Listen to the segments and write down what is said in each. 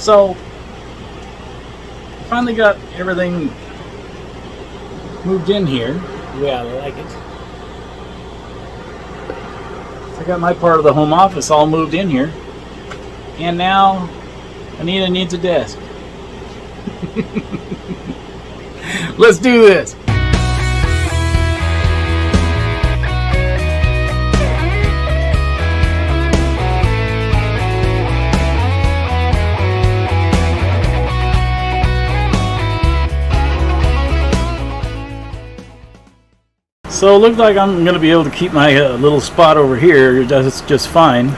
So finally got everything moved in here the way I like it. So I got my part of the home office all moved in here, and now Anita needs a desk. Let's do this. So it looks like I'm going to be able to keep my little spot over here. That's just fine.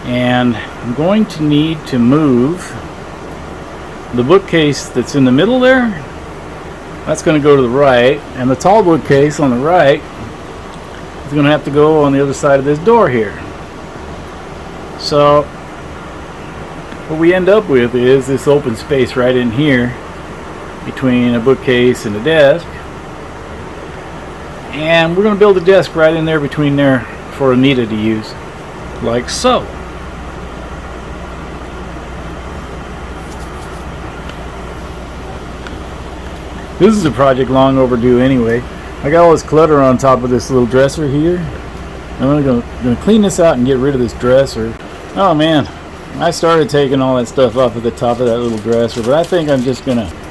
And I'm going to need to move the bookcase that's in the middle there. That's going to go to the right. And the tall bookcase on the right is going to have to go on the other side of this door here. So what we end up with is this open space right in here between a bookcase and a desk. And we're going to build a desk right in there between there for Anita to use, like so. This is a project long overdue anyway. I got all this clutter on top of this little dresser here. I'm going to clean this out and get rid of this dresser. Oh man, I started taking all that stuff off at the top of that little dresser, but I think I'm just going to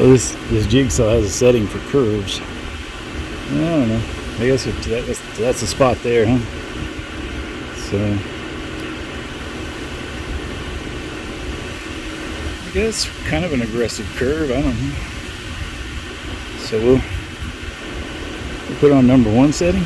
this jigsaw has a setting for curves. I don't know. I guess that's the spot there, huh? So I guess kind of an aggressive curve. I don't know. So we'll put on number 1 setting.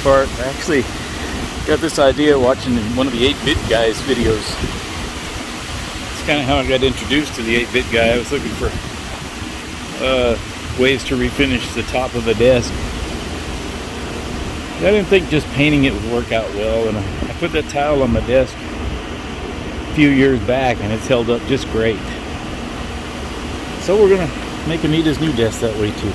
Part. I actually got this idea watching one of the 8-Bit Guy's videos. It's kind of how I got introduced to the 8-Bit Guy. I was looking for ways to refinish the top of the desk. I didn't think just painting it would work out well, and I put that tile on my desk a few years back and it's held up just great. So we're gonna make Anita's new desk that way too.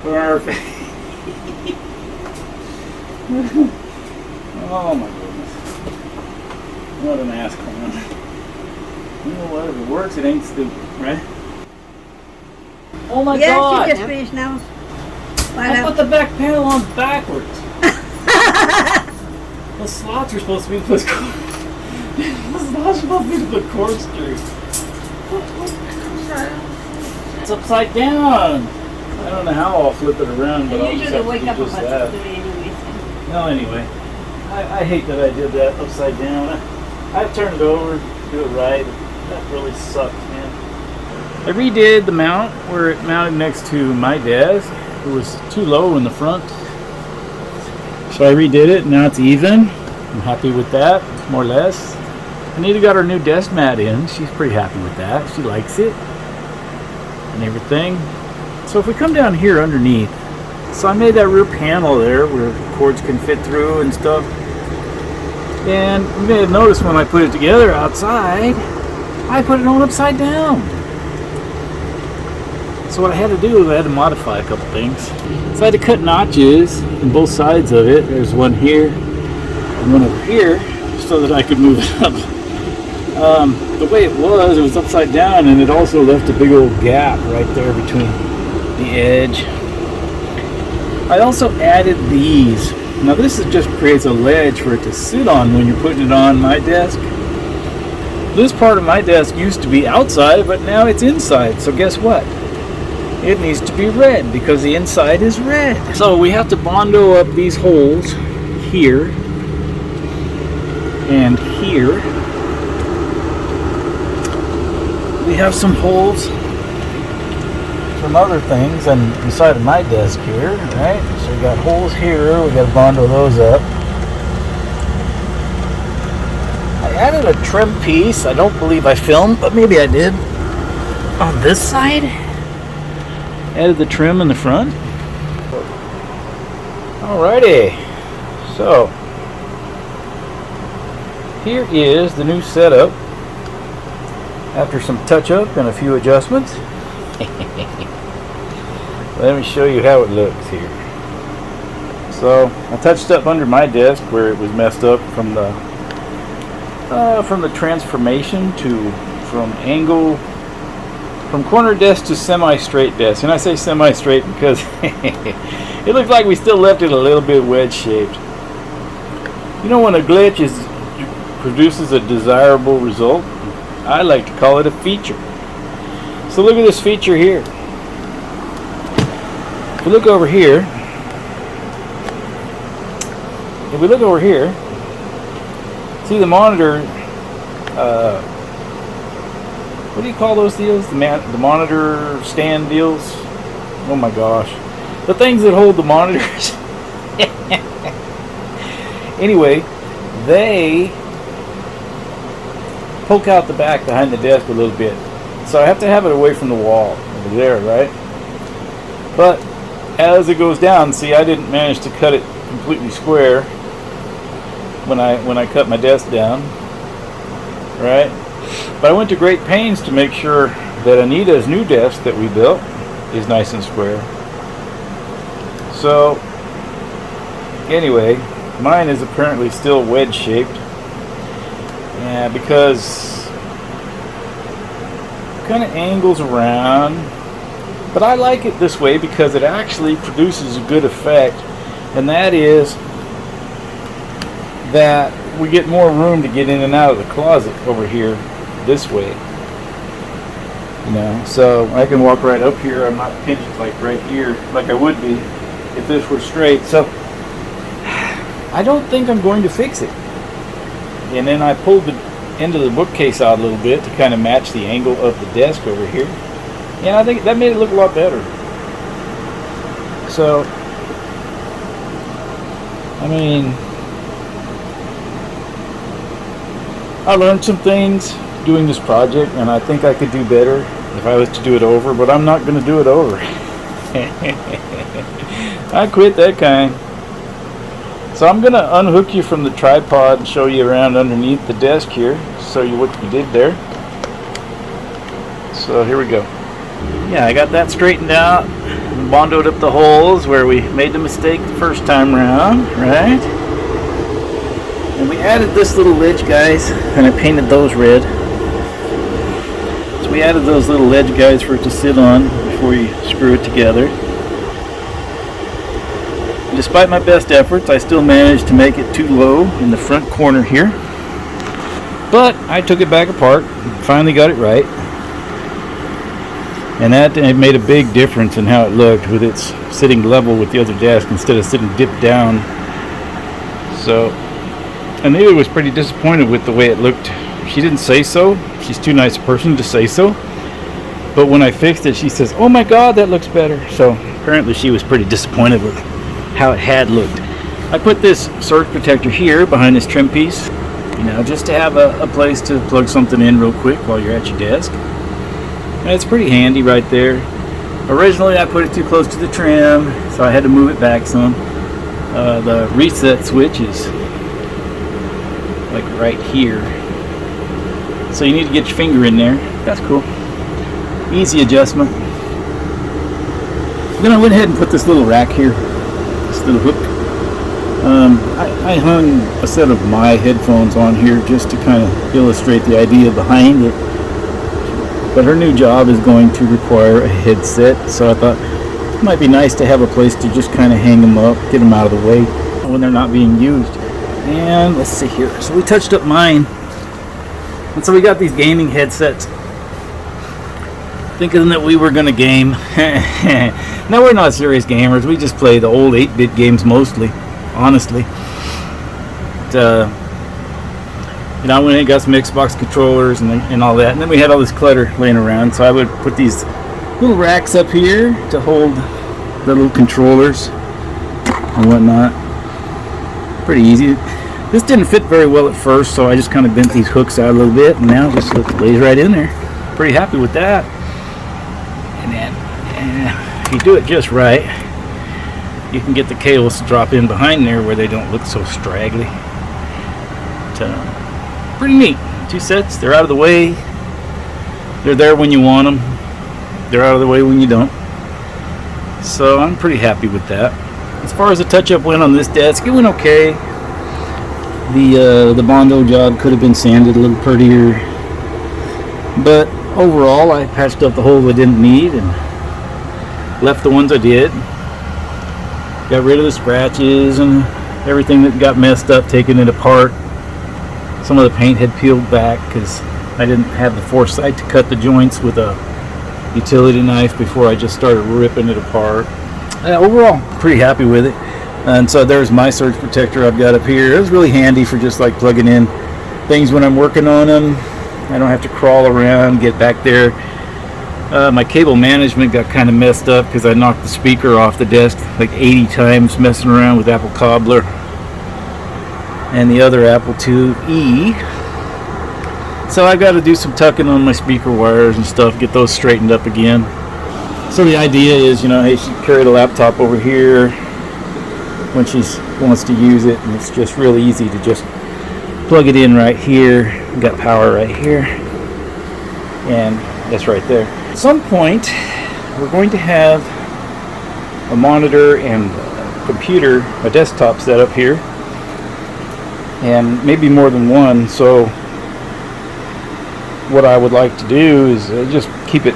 Perfect. Oh my goodness. What an ass clown. You know what? If it works, it ain't stupid, right? Oh my god! Yes, you just finished now. I put the back panel on backwards. The slots are supposed to be to put corkscrew. It's upside down. I don't know how I'll flip it around, but I'll just have to do just that. No, anyway, I hate that I did that upside down. I turned it over, do it right. That really sucked, man. I redid the mount where it mounted next to my desk. It was too low in the front. So I redid it, now it's even. I'm happy with that, more or less. Anita got her new desk mat in. She's pretty happy with that. She likes it and everything. So if we come down here underneath, so I made that rear panel there where cords can fit through and stuff. And you may have noticed when I put it together outside, I put it on upside down. So what I had to do is I had to modify a couple things. So I had to cut notches in both sides of it. There's one here and one over here so that I could move it up. The way it was upside down, and it also left a big old gap right there between the edge. I also added these. Now this is just creates a ledge for it to sit on when you're putting it on my desk. This part of my desk used to be outside, but now it's inside. So guess what? It needs to be red because the inside is red. So we have to bondo up these holes here and here. We have some holes from other things and inside of my desk here, right? So we got holes here, we got to bondo those up. I added a trim piece. I don't believe I filmed, but maybe I did. On this side, added the trim in the front. Alrighty, so here is the new setup after some touch-up and a few adjustments. Let me show you how it looks here. So I touched up under my desk where it was messed up from the transformation from corner desk to semi-straight desk. And I say semi-straight because it looks like we still left it a little bit wedge shaped. You know, when a glitch produces a desirable result, I like to call it a feature. So look at this feature here. If we look over here, see the monitor, what do you call those deals? The monitor stand deals? Oh my gosh. The things that hold the monitors. Anyway, they poke out the back behind the desk a little bit. So I have to have it away from the wall over there, right? But as it goes down, see, I didn't manage to cut it completely square when I cut my desk down, right? But I went to great pains to make sure that Anita's new desk that we built is nice and square. So anyway, mine is apparently still wedge shaped, and because it kind of angles around. But I like it this way because it actually produces a good effect, and that is that we get more room to get in and out of the closet over here this way. You know, so I can walk right up here. I'm not pinched like right here like I would be if this were straight. So I don't think I'm going to fix it. And then I pulled the end of the bookcase out a little bit to kind of match the angle of the desk over here. And I think that made it look a lot better. So, I mean, I learned some things doing this project, and I think I could do better if I was to do it over, but I'm not going to do it over. I quit that kind. So I'm going to unhook you from the tripod and show you around underneath the desk here, show you what we did there. So here we go. Yeah, I got that straightened out. bondoed up the holes where we made the mistake the first time around, right? And we added this little ledge, guys, and I painted those red. So we added those little ledge guys for it to sit on before you screw it together. And despite my best efforts, I still managed to make it too low in the front corner here. But I took it back apart, finally got it right. And that made a big difference in how it looked, with its sitting level with the other desk instead of sitting dipped down. So Anita was pretty disappointed with the way it looked. She didn't say so. She's too nice a person to say so. But when I fixed it, she says, "Oh my God, that looks better." So apparently she was pretty disappointed with how it had looked. I put this surge protector here behind this trim piece, just to have a place to plug something in real quick while you're at your desk. And it's pretty handy right there. Originally I put it too close to the trim, so I had to move it back some. The reset switch is like right here, so you need to get your finger in there. That's cool. Easy adjustment. Then I went ahead and put this little rack here, this little hook. I hung a set of my headphones on here just to kind of illustrate the idea behind it. But her new job is going to require a headset, so I thought it might be nice to have a place to just kind of hang them up, get them out of the way when they're not being used. And let's see here. So we touched up mine. And so we got these gaming headsets, thinking that we were going to game. No, we're not serious gamers. We just play the old 8-bit games mostly, honestly. I went and got some Xbox controllers and all that, and then we had all this clutter laying around, so I would put these little racks up here to hold the little controllers and whatnot. Pretty easy. This didn't fit very well at first, so I just kind of bent these hooks out a little bit, and now it just lays right in there. Pretty happy with that. And then if you do it just right, you can get the cables to drop in behind there where they don't look so straggly. Pretty neat. Two sets, they're out of the way. They're there when you want them. They're out of the way when you don't. So I'm pretty happy with that. As far as the touch-up went on this desk, it went okay. The Bondo job could have been sanded a little prettier. But overall, I patched up the holes I didn't need and left the ones I did. Got rid of the scratches and everything that got messed up, taking it apart. Some of the paint had peeled back because I didn't have the foresight to cut the joints with a utility knife before I just started ripping it apart. Overall, pretty happy with it. And so there's my surge protector I've got up here. It was really handy for just like plugging in things when I'm working on them. I don't have to crawl around, get back there. My cable management got kind of messed up because I knocked the speaker off the desk like 80 times messing around with Apple Cobbler and the other Apple IIe. So I've got to do some tucking on my speaker wires and stuff, get those straightened up again. So the idea is, hey, she carry the laptop over here when she wants to use it, and it's just really easy to just plug it in right here. We've got power right here, and that's right there. At some point, we're going to have a monitor and a computer, a desktop set up here, and maybe more than one. So what I would like to do is just keep it,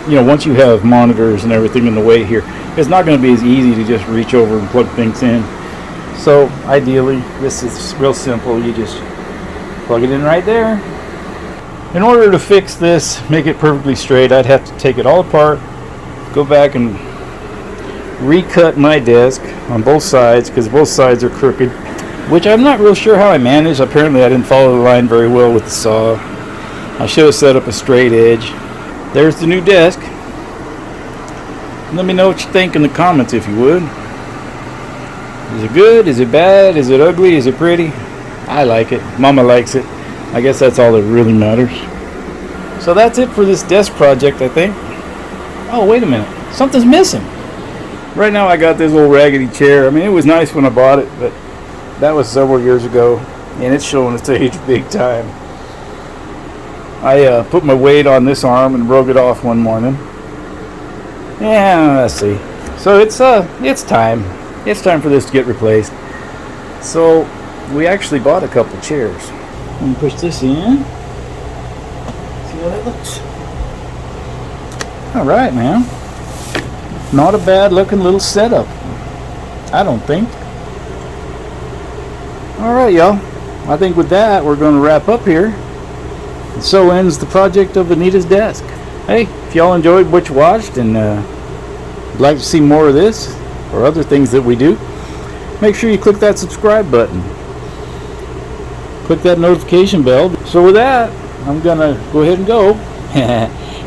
once you have monitors and everything in the way here, it's not going to be as easy to just reach over and plug things in. So ideally, this is real simple. You just plug it in right there. In order to fix this, make it perfectly straight, I'd have to take it all apart, go back and recut my desk on both sides, because both sides are crooked, which I'm not real sure how I managed. Apparently I didn't follow the line very well with the saw. I should have set up a straight edge. There's the new desk. Let me know what you think in the comments if you would. Is it good? Is it bad? Is it ugly? Is it pretty? I like it. Mama likes it. I guess that's all that really matters. So that's it for this desk project, I think. Oh, wait a minute. Something's missing. Right now I got this old raggedy chair. I mean, it was nice when I bought it, but that was several years ago, and it's showing its age big time. I put my weight on this arm and broke it off one morning. Yeah, let's see. So it's time. It's time for this to get replaced. So we actually bought a couple chairs. Let me push this in. See how that looks. All right, man. Not a bad looking little setup, I don't think. All right, y'all. I think with that, we're going to wrap up here. And so ends the project of Anita's desk. Hey, if y'all enjoyed what you watched and would like to see more of this or other things that we do, make sure you click that subscribe button. Click that notification bell. So with that, I'm going to go ahead and go.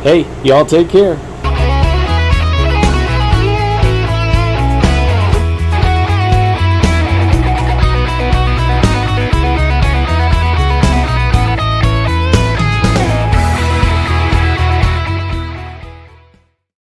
Hey, y'all take care.